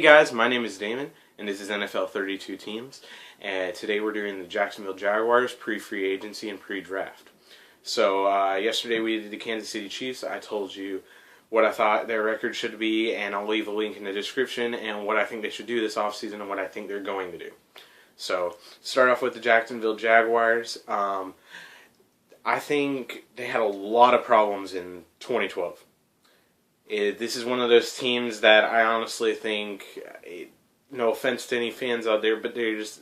guys, my name is Damon, and this is NFL 32 Teams, and today we're doing the Jacksonville Jaguars pre-free agency and pre-draft. So yesterday we did the Kansas City Chiefs. I told you what I thought their record should be, and I'll leave a link in the description, and what I think they should do this offseason and what I think they're going to do. So, start off with the Jacksonville Jaguars. I think they had a lot of problems in 2012. This is one of those teams that I honestly think, no offense to any fans out there, but there's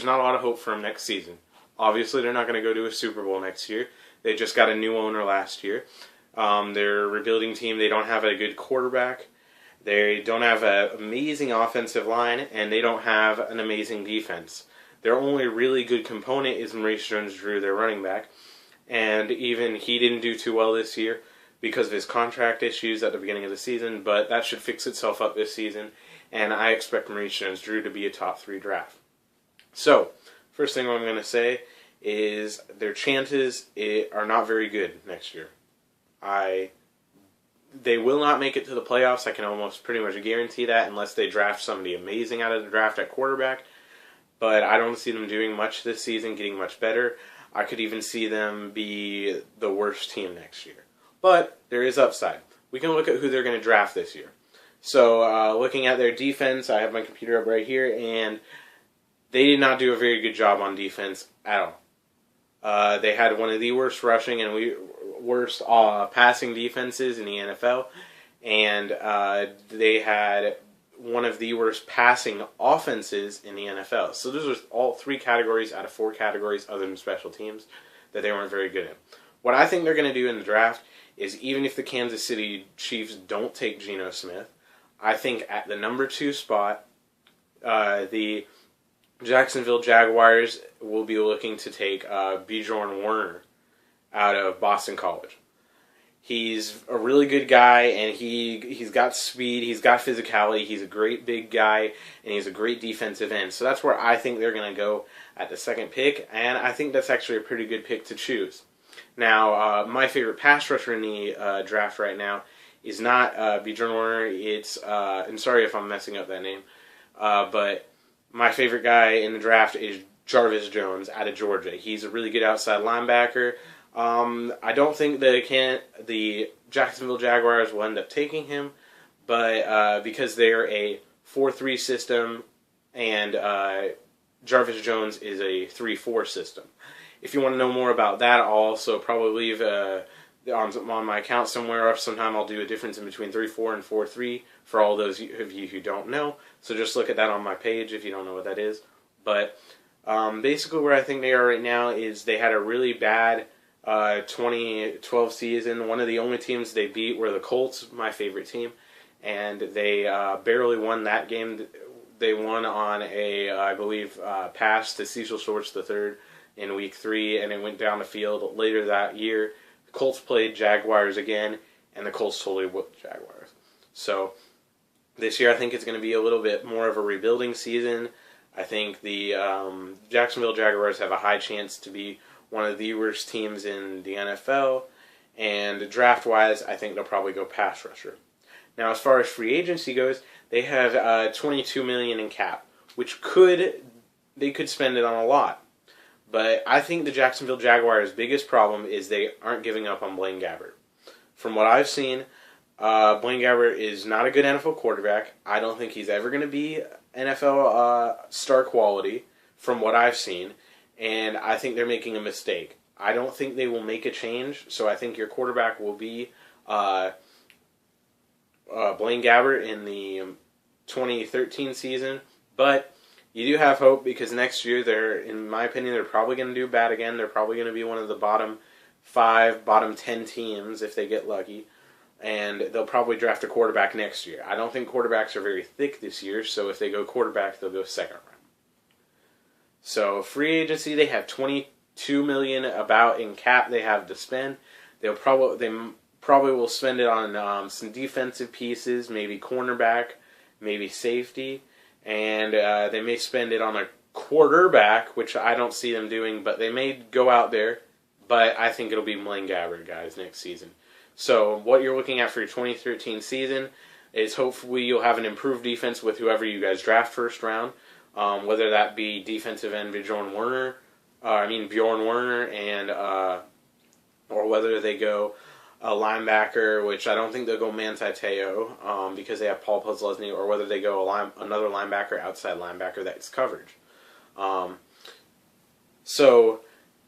not a lot of hope for them next season. Obviously, they're not going to go to a Super Bowl next year. They just got a new owner last year. They're a rebuilding team. They don't have a good quarterback. They don't have an amazing offensive line, and they don't have an amazing defense. Their only really good component is Maurice Jones-Drew, their running back, and even he didn't do too well this year because of his contract issues at the beginning of the season, but that should fix itself up this season, and I expect Maurice Jones-Drew to be a top 3 draft. So, first thing I'm going to say is their chances are not very good next year. They will not make it to the playoffs. I can almost pretty much guarantee that unless they draft somebody amazing out of the draft at quarterback, but I don't see them doing much this season, getting much better. I could even see them be the worst team next year. But there is upside. We can look at who they're going to draft this year. So looking at their defense, I have my computer up right here, and they did not do a very good job on defense at all. They had one of the worst rushing and worst passing defenses in the NFL, and they had one of the worst passing offenses in the NFL. So those are all 3 categories out of 4 categories other than special teams that they weren't very good in. What I think they're going to do in the draft is, even if the Kansas City Chiefs don't take Geno Smith, I think at the number 2 spot, the Jacksonville Jaguars will be looking to take Bjorn Werner out of Boston College. He's a really good guy, and he's got speed, he's got physicality, he's a great big guy, and he's a great defensive end. So that's where I think they're going to go at the 2nd pick, and I think that's actually a pretty good pick to choose. Now, my favorite pass rusher in the draft right now is not Bjorn Werner. It's, I'm sorry if I'm messing up that name, but my favorite guy in the draft is Jarvis Jones out of Georgia. He's a really good outside linebacker. I don't think the Jacksonville Jaguars will end up taking him, but because they're a 4-3 system and Jarvis Jones is a 3-4 system. If you want to know more about that, I'll also probably leave on my account somewhere, or sometime I'll do a difference in between 3-4 and 4-3 for all those of you who don't know. So just look at that on my page if you don't know what that is. But basically where I think they are right now is they had a really bad 2012 season. One of the only teams they beat were the Colts, my favorite team, and they barely won that game. They won on a, I believe, pass to Cecil Shorts III in Week 3, and it went down the field. Later that year, the Colts played Jaguars again, and the Colts totally whooped Jaguars. So this year I think it's going to be a little bit more of a rebuilding season. I think the Jacksonville Jaguars have a high chance to be one of the worst teams in the NFL, and draft-wise, I think they'll probably go pass rusher. Now, as far as free agency goes, they have $22 million in cap, which they could spend it on a lot. But I think the Jacksonville Jaguars' biggest problem is they aren't giving up on Blaine Gabbert. From what I've seen, Blaine Gabbert is not a good NFL quarterback. I don't think he's ever going to be NFL star quality from what I've seen. And I think they're making a mistake. I don't think they will make a change, so I think your quarterback will be Blaine Gabbert in the 2013 season. But you do have hope, because next year, in my opinion, they're probably going to do bad again. They're probably going to be one of the bottom 5, bottom 10 teams if they get lucky. And they'll probably draft a quarterback next year. I don't think quarterbacks are very thick this year, so if they go quarterback, they'll go 2nd round. So free agency, they have $22 million about in cap they have to spend. They probably will spend it on some defensive pieces, maybe cornerback, maybe safety, and they may spend it on a quarterback, which I don't see them doing, but they may go out there. But I think it'll be Blaine Gabbert, guys, next season. So what you're looking at for your 2013 season, is hopefully you'll have an improved defense with whoever you guys draft first round, whether that be defensive end Bjorn Werner, and or whether they go a linebacker, which I don't think they'll go Manti Te'o because they have Paul Posluszny, or whether they go another linebacker, outside linebacker that's coverage. So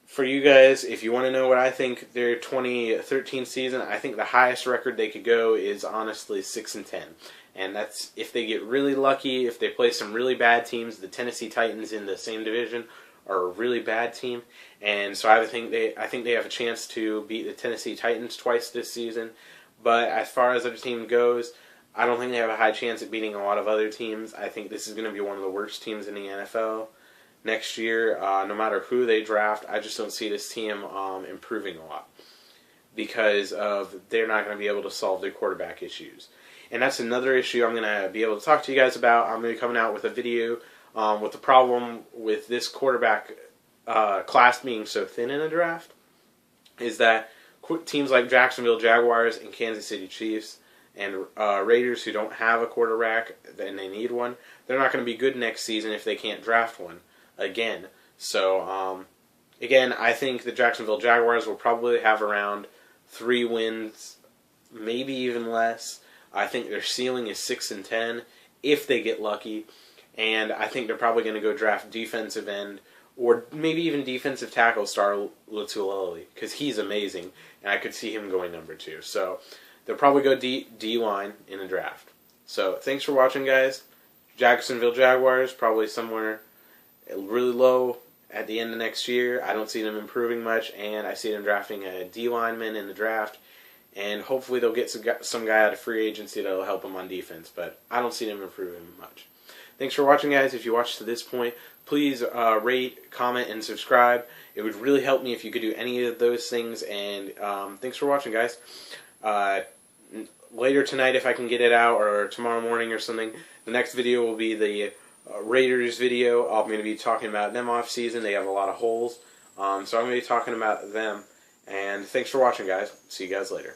for you guys, if you want to know what I think their 2013 season, I think the highest record they could go is honestly 6-10. And that's if they get really lucky, if they play some really bad teams. The Tennessee Titans in the same division are a really bad team, and so I think they have a chance to beat the Tennessee Titans twice this season. But as far as their team goes, I don't think they have a high chance at beating a lot of other teams. I think this is going to be one of the worst teams in the NFL next year. No matter who they draft, I just don't see this team improving a lot because they're not going to be able to solve their quarterback issues. And that's another issue I'm going to be able to talk to you guys about. I'm going to be coming out with a video with the problem with this quarterback class being so thin in the draft is that teams like Jacksonville Jaguars and Kansas City Chiefs and Raiders who don't have a quarterback and they need one, they're not going to be good next season if they can't draft one again. So, again, I think the Jacksonville Jaguars will probably have around 3 wins, maybe even less. I think their ceiling is 6-10 if they get lucky, and I think they're probably going to go draft defensive end or maybe even defensive tackle Star Lotulelli because he's amazing, and I could see him going number 2. So they'll probably go D-line in the draft. So thanks for watching, guys. Jacksonville Jaguars probably somewhere really low at the end of next year. I don't see them improving much, and I see them drafting a D-lineman in the draft. And hopefully they'll get some guy out of free agency that'll help them on defense. But I don't see them improving much. Thanks for watching, guys. If you watched to this point, please rate, comment, and subscribe. It would really help me if you could do any of those things. And thanks for watching, guys. Later tonight, if I can get it out, or tomorrow morning or something, the next video will be the Raiders video. I'm going to be talking about them off season. They have a lot of holes. So I'm going to be talking about them. And thanks for watching, guys. See you guys later.